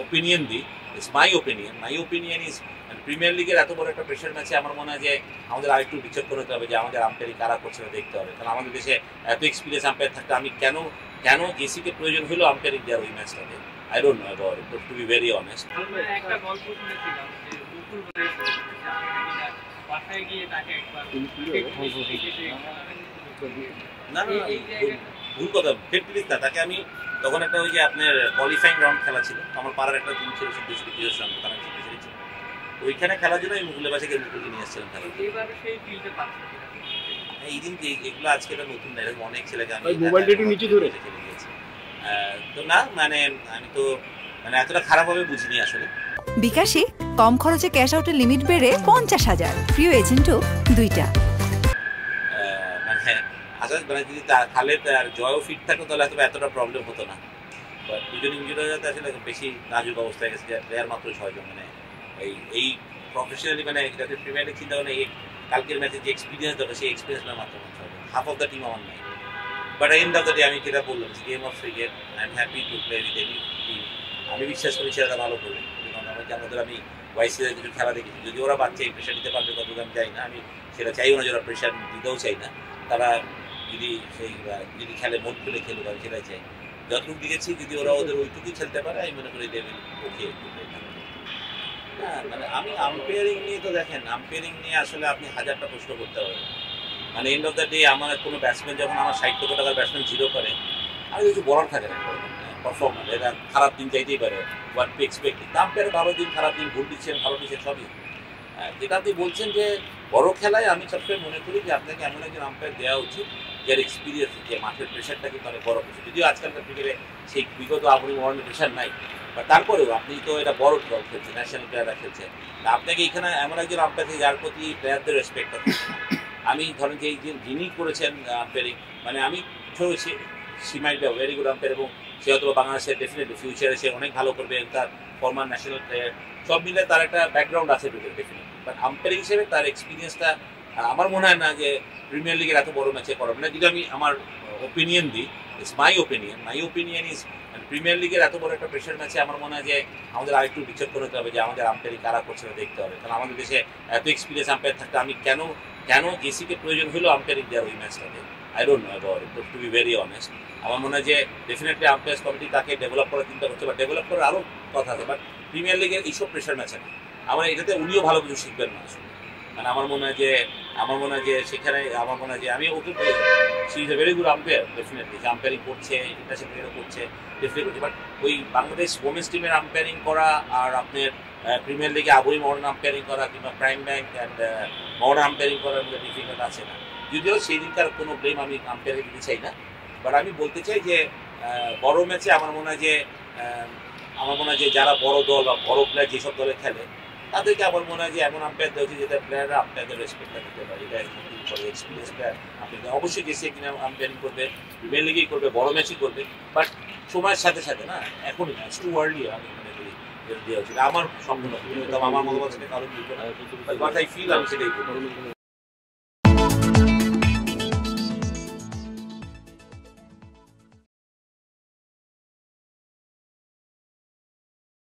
Opinion দিই, it's my opinion is premier লিগের এত বড় একটা প্রেশার ম্যাচে আমার মনে হয় যে আমাদের আরেকটু বিচক্ষণ হতে হবে, যে আমাদের আম্পায়ারিং কারা করছে না দেখতে হবে। কারণ আমাদের দেশে এত এক্সপিরিয়েন্স আম্পায়ার থাকতে আমি কেন জেসিকে প্রয়োজন হলো আম্পায়ারিং দেওয়ার ওই ম্যাচটাতে, I don't know about it, to be very honest. একটা গল্প শুনেছিলাম যে মুকুল বাসায় গিয়ে তাকে একবার না ভুল কথা, ফেটলিস না, তাকে আমি তখন একটা ওই যে আপনার কোয়ালিফাইং রাউন্ড খেলা ছিল, আমার পাড়ার একটা টিম ছিল বিজয়ের সঙ্গে, তারা ছিল ওইখানে খেলার জন্য আমি মুকুলের বাসাকে মুকুলকে নিয়ে এসেছিলাম খেলা। এই দিন এগুলো আজকে একটা নতুন না, এরকম অনেক ছেলেকে আমি নিচে ধরে খেলে গিয়েছি। তো না মানে আমি তো মানে এতটা খারাপভাবে বুঝিনি আসলে। বিকাশে কম খরচে ক্যাশ আউটের লিমিট বেড়ে 50,000, প্রিয় এজেন্টও 2টা। মানে আসলে মানে যদি খালেদ আর জয়ও ফিট থাকতো তাহলে হয়তো এতটা প্রবলেম হতো না, বাট দুজন ইঞ্জুরি হয়ে যাতে আসলে বেশি নাজুক অবস্থায় গেছে। প্লেয়ার মাত্র 6 জন, মানে এই প্রফেশনালি মানে যাদের প্রিমিয়ার লিগ চিন্তা করে এই কালকের ম্যাচে যে এক্সপিরিয়েন্স দরকার সেই এক্সপিরিয়েন্স মাত্র 6 জন, হাফ অফ দ্য টিম আমার নাই। But end of the day আমি যেটা বললাম, game of cricket, I am happy to play with any team. আমি বিশ্বাস করি ছেলেরা ভালো করবে, কারণ আমাদের আমি ওয়াইসিদের কিছু খেলা দেখেছি, যদি ওরা বাচ্চা এই প্রেশার দিতে পারবে কতটুকু আমি চাই না, আমি সেটা চাইও না, যারা প্রেশার দিতেও চাই না। তারা যদি খেলে মন খুলে খেলুক, আমি সেটাই চাই। যতটুকু দিয়েছি যদি ওরা ওদের ওইটুকুই খেলতে পারে আমি মনে করি দেবেন ওকে। না মানে আমি আম্পায়ারিং নিয়ে তো দেখেন, আম্পায়ারিং নিয়ে আসলে আপনি 1000টা প্রশ্ন করতে পারেন। মানে এন্ড অফ দ্য ডে আমার কোনো ব্যাটসম্যান যখন আমার 60 কোটি টাকার ব্যাটসম্যান 0 করে, আমি কিছু বলার থাকে না পারফরমেন্স, এটা খারাপ দিন চাইতেই পারে, হোয়াট টু এক্সপেক্ট। আম্পায়ার ভালো দিন খারাপ দিন, ভুল দিচ্ছেন ভালো দিচ্ছেন সবই। যেটা আপনি বলছেন যে বড় খেলায় আমি সবসময় মনে করি যে আপনাকে এমন একজন আম্পায়ার দেওয়া উচিত যার এক্সপিরিয়েন্স, যে মাঠের প্রেশারটা কিন্তু অনেক বড় কিছু, যদিও আজকালকার ক্রিকেটে সেই বিগত আপনি মরণের প্রেশার নাই, বা তারপরেও আপনি তো এটা বড় দল খেলছে, ন্যাশনাল প্লেয়াররা খেলছে, আপনাকে এখানে এমন একজন আম্পায়ার থেকে যার প্রতি প্লেয়ারদের রেসপেক্ট আছে। আমি ধরেন যে যিনি করেছেন আম্পায়ারিং, মানে আমি সিমাইট ভেরি গুড আম্পায়ার, এবং সে হয়তো বাংলাদেশের ডেফিনেটলি ফিউচারে সে অনেক ভালো করবে, তার ফর্মার ন্যাশনাল প্লেয়ার সব মিলে তার একটা ব্যাকগ্রাউন্ড আছে ডেফিনেটলি। বাট আম্পায়ারিং হিসেবে তার এক্সপিরিয়েন্সটা আমার মনে হয় না যে প্রিমিয়ার লিগের এত বড় ম্যাচে করাবে না। যদি আমি আমার ওপিনিয়ন দিই, it's my opinion is premier লিগের এত বড় একটা প্রেশার ম্যাচে আমার মনে হয় যে আমাদের আরেকটু বিচক্ষণ হতে হবে, যে আমাদের আম্পায়ারিং কারা করছে না দেখতে হবে। কারণ আমাদের দেশে এত এক্সপিরিয়েন্স আম্পায়ার থাকতে আমি কেন জেসিকে প্রয়োজন হলো আম্পায়ারিং দেওয়ার ওই ম্যাচটাতে, I don't know about it, to be very honest. আমার মনে হয় যে ডেফিনেটলি আম্পায়ার্স কমিটি তাকে ডেভেলপ করার চিন্তা করছে, বা ডেভেলপ করার আরও কথা আছে, বাট প্রিমিয়ার লিগের এইসব প্রেশার ম্যাচে না। আমার এটাতে উনিও ভালো কিছু শিখবেন না আসলে। মানে আমার মনে হয় যে সেখানে আমার মনে হয় যে আমি ওকে she is a very good umpire definitely, যে আম্পায়ারিং করছে ইন্টারন্যাশনাল করছে ডেফিনেটলি করছে। বাট ওই বাংলাদেশ ওমেন্স টিমের আম্পায়ারিং করা আর আপনার প্রিমিয়ার লিগে আবুই মডার্ন আম্পায়ারিং করা কিংবা prime bank and modern umpiring করার মধ্যে ডিফিকাল্ট আছে না। যদিও সেই দিনকার কোনো ব্লেম আমি আম্পায়ারে দিতে চাই না, বাট আমি বলতে চাই যে বড় ম্যাচে আমার মনে হয় যে যারা বড় দল বা বড় প্লেয়ার যেসব দলে খেলে তাদেরকে আমার মনে হয় যে এমন আম্পায়ার দেওয়া উচিত যেটা প্লেয়াররা আম্পায়ারদের রেসপেক্টটা দিতে পারে। এটা এক্সপিরিয়েন্স প্লেয়ার আপনি অবশ্যই জেসি কিনা আম্পায়ারিং করবে, প্রিমিয়ার লিগেই করবে, বড় ম্যাচই করবে, বাট সময়ের সাথে সাথে না, এখনই না, টু আর্লি আমি মনে করি দেওয়া উচিত। আমার সম্পূর্ণ আমার মতামত সেটা কারণ বাট আই ফিল আমি সেটাই করবো।